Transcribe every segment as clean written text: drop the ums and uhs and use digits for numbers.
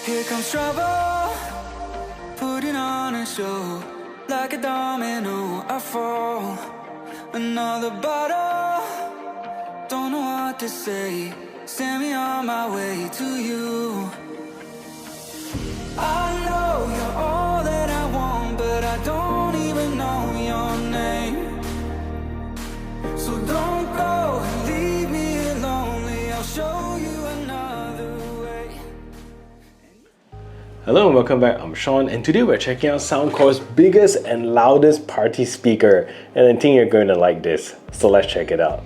Here comes trouble, putting on a show. Like a domino, I fall. Another bottle, don't know what to say. Send me on my way to you. I know you're all that I want, but I don't even know your name. So don't go and leave me lonely. I'll show you another way. Hello and welcome back, I'm Sean, and today we're checking out Soundcore's biggest and loudest party speaker, and I think you're going to like this, so let's check it out.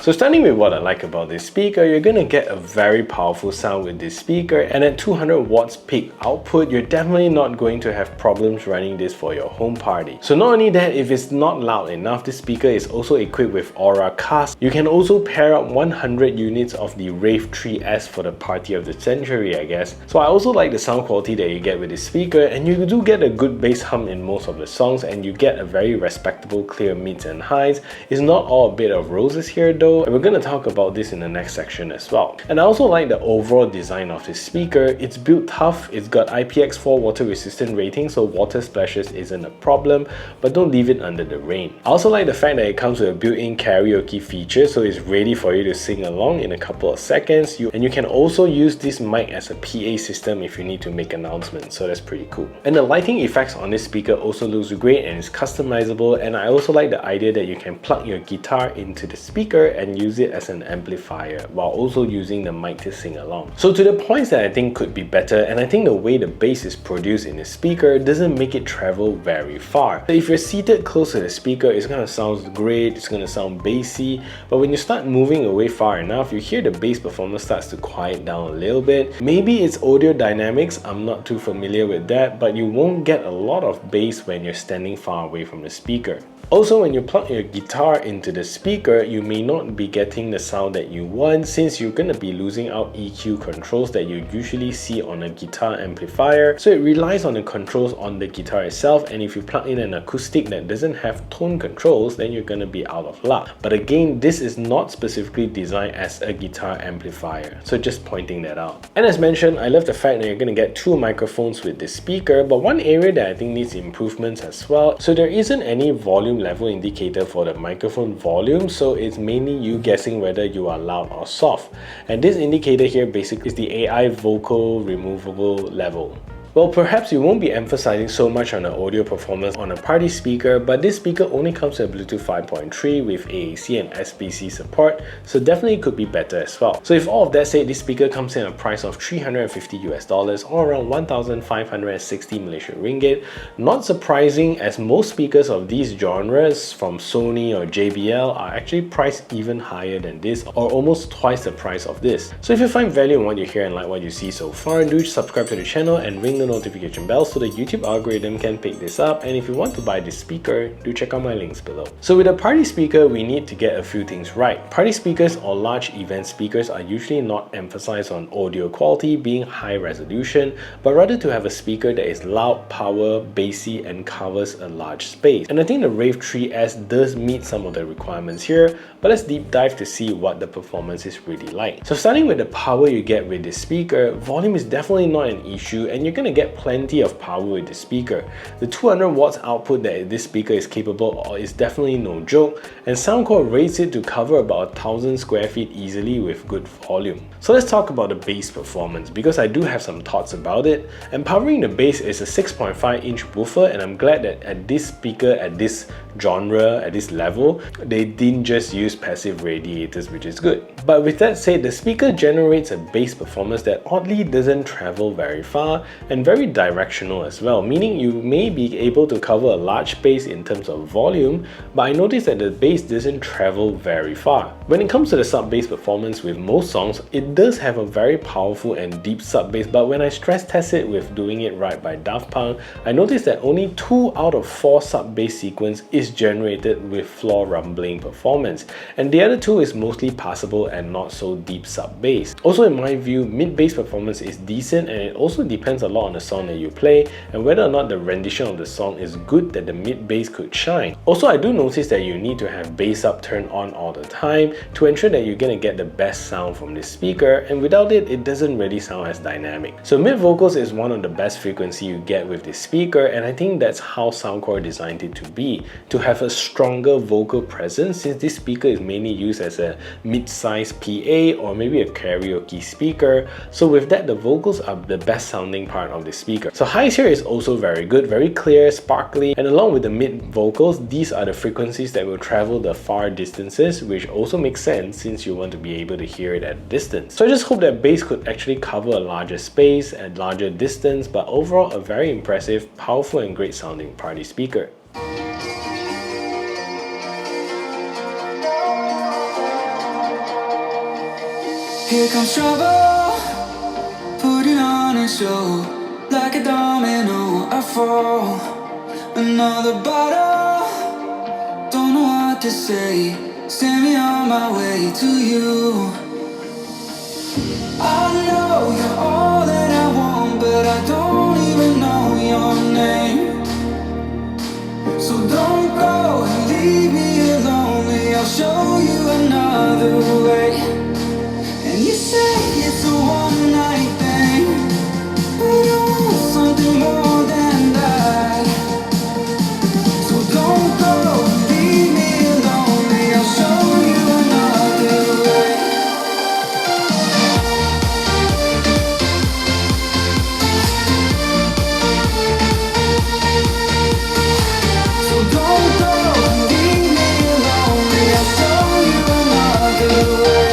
So starting with what I like about this speaker, you're going to get a very powerful sound with this speaker, and at 200 watts peak output, you're definitely not going to have problems running this for your home party. So not only that, if it's not loud enough, this speaker is also equipped with Aura Cast. You can also pair up 100 units of the Rave 3S for the party of the century, I guess. So I also like the sound quality that you get with this speaker, and you do get a good bass hum in most of the songs, and you get a very respectable clear mids and highs. It's not all a bit of roses here though, and we're going to talk about this in the next section as well. And I also like the overall design of this speaker. It's built tough, it's got IPX4 water resistant rating, so water splashes isn't a problem, but don't leave it under the rain. I also like the fact that it comes with a built-in karaoke feature, so it's ready for you to sing along in a couple of seconds. And you can also use this mic as a PA system if you need to make announcements, so that's pretty cool. And the lighting effects on this speaker also looks great and it's customizable, and I also like the idea that you can plug your guitar into the speaker and use it as an amplifier while also using the mic to sing along. So to the points that I think could be better, and I think the way the bass is produced in the speaker doesn't make it travel very far. So if you're seated close to the speaker, it's gonna sound great, it's gonna sound bassy, but when you start moving away far enough, you hear the bass performance starts to quiet down a little bit. Maybe it's audio dynamics, I'm not too familiar with that, but you won't get a lot of bass when you're standing far away from the speaker. Also, when you plug your guitar into the speaker, you may not be getting the sound that you want, since you're going to be losing out EQ controls that you usually see on a guitar amplifier. So it relies on the controls on the guitar itself, and if you plug in an acoustic that doesn't have tone controls, then you're going to be out of luck. But again, this is not specifically designed as a guitar amplifier, so just pointing that out. And as mentioned, I love the fact that you're going to get two microphones with this speaker, but one area that I think needs improvements as well. So there isn't any volume level indicator for the microphone volume, so it's mainly you guessing whether you are loud or soft. And this indicator here basically is the AI vocal removable level. Well, perhaps you won't be emphasizing so much on the audio performance on a party speaker, but this speaker only comes with Bluetooth 5.3 with AAC and SBC support, so definitely could be better as well. So if all of that said, this speaker comes in a price of $350 or around 1,560 Malaysian ringgit. Not surprising, as most speakers of these genres from Sony or JBL are actually priced even higher than this, or almost twice the price of this. So if you find value in what you hear and like what you see so far, do subscribe to the channel and ring the notification bell so the YouTube algorithm can pick this up. And if you want to buy this speaker, do check out my links below. So with a party speaker, we need to get a few things right. Party speakers or large event speakers are usually not emphasized on audio quality being high resolution, but rather to have a speaker that is loud, power, bassy, and covers a large space. And I think the Rave 3S does meet some of the requirements here, but let's deep dive to see what the performance is really like. So starting with the power you get with this speaker, volume is definitely not an issue, and you're gonna get plenty of power with the speaker. The 200 watts output that this speaker is capable of is definitely no joke, and Soundcore rates it to cover about 1,000 square feet easily with good volume. So let's talk about the bass performance, because I do have some thoughts about it. And powering the bass is a 6.5-inch woofer, and I'm glad that at this speaker, at this genre, at this level, they didn't just use passive radiators, which is good. But with that said, the speaker generates a bass performance that oddly doesn't travel very far and very directional as well, meaning you may be able to cover a large space in terms of volume, but I noticed that the bass doesn't travel very far. When it comes to the sub bass performance with most songs, it does have a very powerful and deep sub bass, but when I stress test it with Doing It Right by Daft Punk, I noticed that only 2 out of 4 sub bass sequence is generated with floor rumbling performance, and the other 2 is mostly passable and not so deep sub bass. Also, in my view, mid bass performance is decent, and it also depends a lot on on a song that you play and whether or not the rendition of the song is good that the mid bass could shine. Also, I do notice that you need to have bass up turned on all the time to ensure that you're gonna get the best sound from this speaker, and without it, it doesn't really sound as dynamic. So mid vocals is one of the best frequency you get with this speaker, and I think that's how Soundcore designed it to be, to have a stronger vocal presence, since this speaker is mainly used as a mid-sized PA or maybe a karaoke speaker. So with that, the vocals are the best sounding part of the speaker. So highs here is also very good, very clear, sparkly, and along with the mid vocals, these are the frequencies that will travel the far distances, which also makes sense since you want to be able to hear it at a distance. So I just hope that bass could actually cover a larger space at larger distance, but overall a very impressive, powerful and great sounding party speaker. Here comes trouble, putting on a show. Like a domino, I fall. Another bottle, don't know what to say. Send me on my way to you. I know you're all that I want, but I don't even know your name. So don't go and leave me lonely, I'll show you another way. And you say it's a one night thing, but you want something more than that. So don't go and leave me lonely, I'll show you another way. So don't go and leave me lonely, I'll show you another way.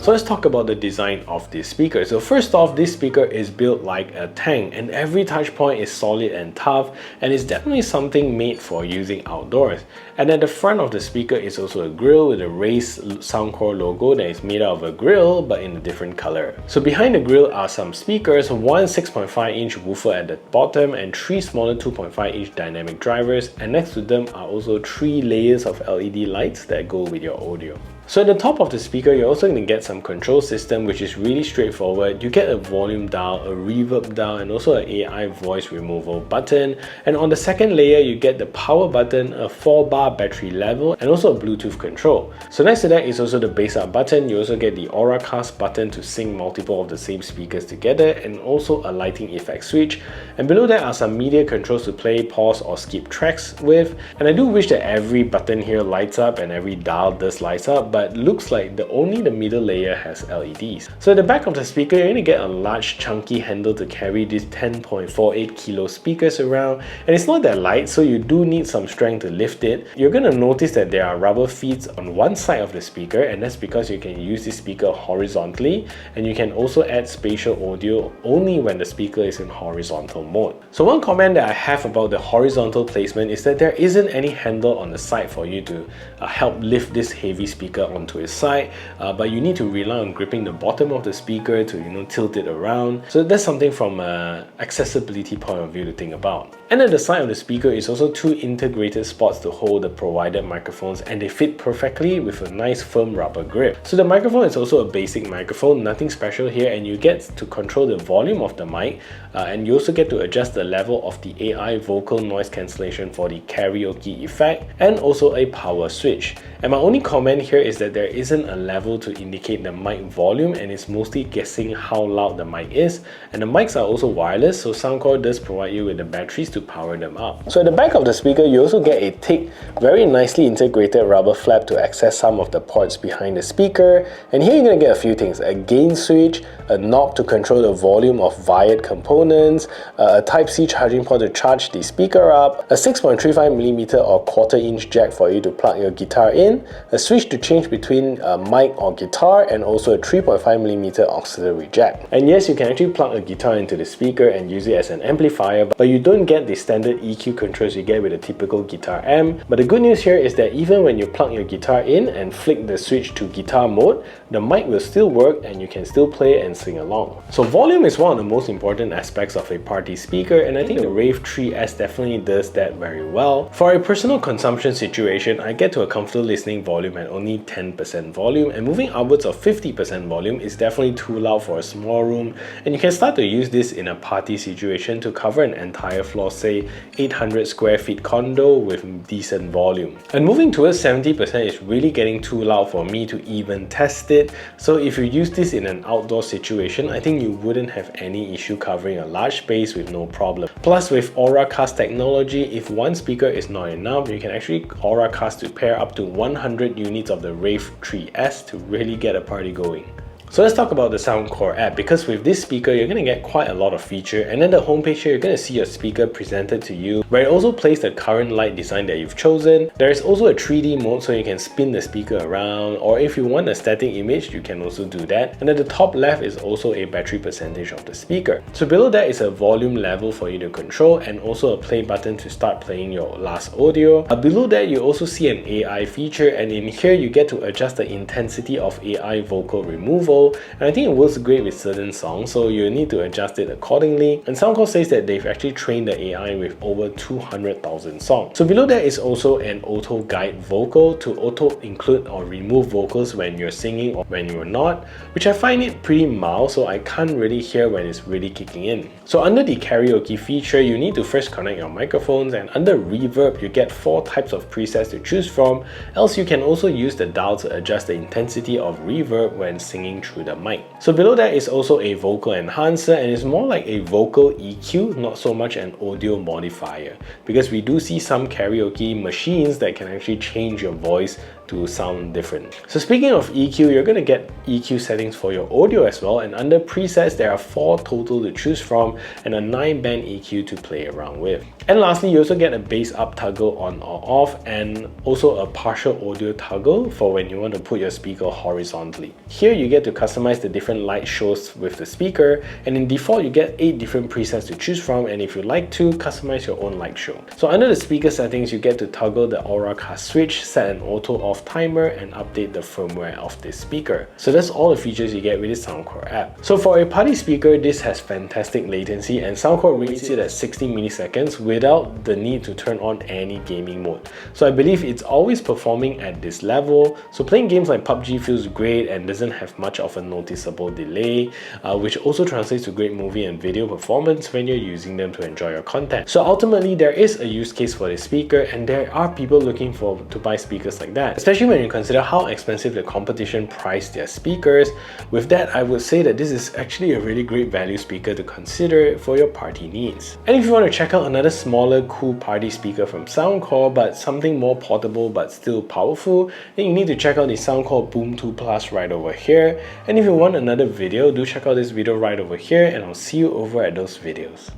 So let's talk about the design of this speaker. So first off, this speaker is built like a tank and every touch point is solid and tough, and it's definitely something made for using outdoors. And at the front of the speaker is also a grille with a raised Soundcore logo that is made out of a grille but in a different color. So behind the grille are some speakers, one 6.5-inch woofer at the bottom and three smaller 2.5-inch dynamic drivers, and next to them are also 3 layers of LED lights that go with your audio. So at the top of the speaker, you're also going to get some control system, which is really straightforward. You get a volume dial, a reverb dial, and also an AI voice removal button. And on the second layer, you get the power button, a 4-bar battery level, and also a Bluetooth control. So next to that is also the bass up button. You also get the Auracast button to sync multiple of the same speakers together, and also a lighting effect switch. And below that are some media controls to play, pause, or skip tracks with. And I do wish that every button here lights up and every dial does lights up, but looks like only the middle layer has LEDs. So at the back of the speaker, you're going to get a large chunky handle to carry these 10.48 kilo speakers around, and it's not that light, so you do need some strength to lift it. You're going to notice that there are rubber feet on one side of the speaker, and that's because you can use this speaker horizontally, and you can also add spatial audio only when the speaker is in horizontal mode. So one comment that I have about the horizontal placement is that there isn't any handle on the side for you to help lift this heavy speaker onto its side, but you need to rely on gripping the bottom of the speaker to tilt it around. So that's something from an accessibility point of view to think about. And at the side of the speaker is also 2 integrated spots to hold the provided microphones, and they fit perfectly with a nice firm rubber grip. So the microphone is also a basic microphone, nothing special here, and you get to control the volume of the mic, and you also get to adjust the level of the AI vocal noise cancellation for the karaoke effect, and also a power switch. And my only comment here is that there isn't a level to indicate the mic volume, and it's mostly guessing how loud the mic is. And the mics are also wireless, so Soundcore does provide you with the batteries to power them up. So at the back of the speaker, you also get a thick, very nicely integrated rubber flap to access some of the ports behind the speaker. And here you're going to get a few things: a gain switch, a knob to control the volume of wired components, a Type-C charging port to charge the speaker up, a 6.35mm or 1/4-inch jack for you to plug your guitar in, a switch to change between a mic or guitar, and also a 3.5mm auxiliary jack. And yes, you can actually plug a guitar into the speaker and use it as an amplifier, but you don't get the standard EQ controls you get with a typical guitar amp. But the good news here is that even when you plug your guitar in and flick the switch to guitar mode, the mic will still work and you can still play and sing along. So volume is one of the most important aspects of a party speaker, and I think the Rave 3S definitely does that very well. For a personal consumption situation, I get to a comfortable listening volume at only 10% volume, and moving upwards of 50% volume is definitely too loud for a small room, and you can start to use this in a party situation to cover an entire floor, say 800 square feet condo with decent volume. And moving towards 70% is really getting too loud for me to even test it, so if you use this in an outdoor situation, I think you wouldn't have any issue covering a large space with no problem. Plus, with Auracast technology, if one speaker is not enough, you can actually Auracast to pair up to 100 units of the Rave 3S to really get a party going. So let's talk about the Soundcore app, because with this speaker you're going to get quite a lot of feature, and then the homepage here you're going to see your speaker presented to you, where it also plays the current light design that you've chosen. There is also a 3D mode, so you can spin the speaker around, or if you want a static image you can also do that. And at the top left is also a battery percentage of the speaker. So below that is a volume level for you to control, and also a play button to start playing your last audio. Below that you also see an AI feature, and in here you get to adjust the intensity of AI vocal removal. And I think it works great with certain songs, so you need to adjust it accordingly. And Soundcore says that they've actually trained the AI with over 200,000 songs. So below that is also an auto guide vocal to auto include or remove vocals when you're singing or when you're not, which I find it pretty mild, so I can't really hear when it's really kicking in. So under the karaoke feature, you need to first connect your microphones, and under reverb you get 4 types of presets to choose from, else you can also use the dial to adjust the intensity of reverb when singing through the mic. So below that is also a vocal enhancer, and it's more like a vocal EQ, not so much an audio modifier, because we do see some karaoke machines that can actually change your voice to sound different. So speaking of EQ, you're going to get EQ settings for your audio as well, and under presets there are 4 total to choose from and a 9-band EQ to play around with. And lastly, you also get a bass up toggle on or off, and also a partial audio toggle for when you want to put your speaker horizontally. Here you get to customize the different light shows with the speaker, and in default you get 8 different presets to choose from, and if you like to, customize your own light show. So under the speaker settings, you get to toggle the Auracast switch, set an auto off timer, and update the firmware of this speaker. So that's all the features you get with this Soundcore app. So for a party speaker, this has fantastic latency, and Soundcore rates it at 60 milliseconds without the need to turn on any gaming mode. So I believe it's always performing at this level. So playing games like PUBG feels great and doesn't have much of a noticeable delay, which also translates to great movie and video performance when you're using them to enjoy your content. So ultimately there is a use case for this speaker, and there are people looking to buy speakers like that, especially when you consider how expensive the competition price their speakers. With that, I would say that this is actually a really great value speaker to consider for your party needs. And if you want to check out another smaller cool party speaker from Soundcore, but something more portable but still powerful, then you need to check out the Soundcore Boom 2 Plus right over here. And if you want another video, do check out this video right over here, and I'll see you over at those videos.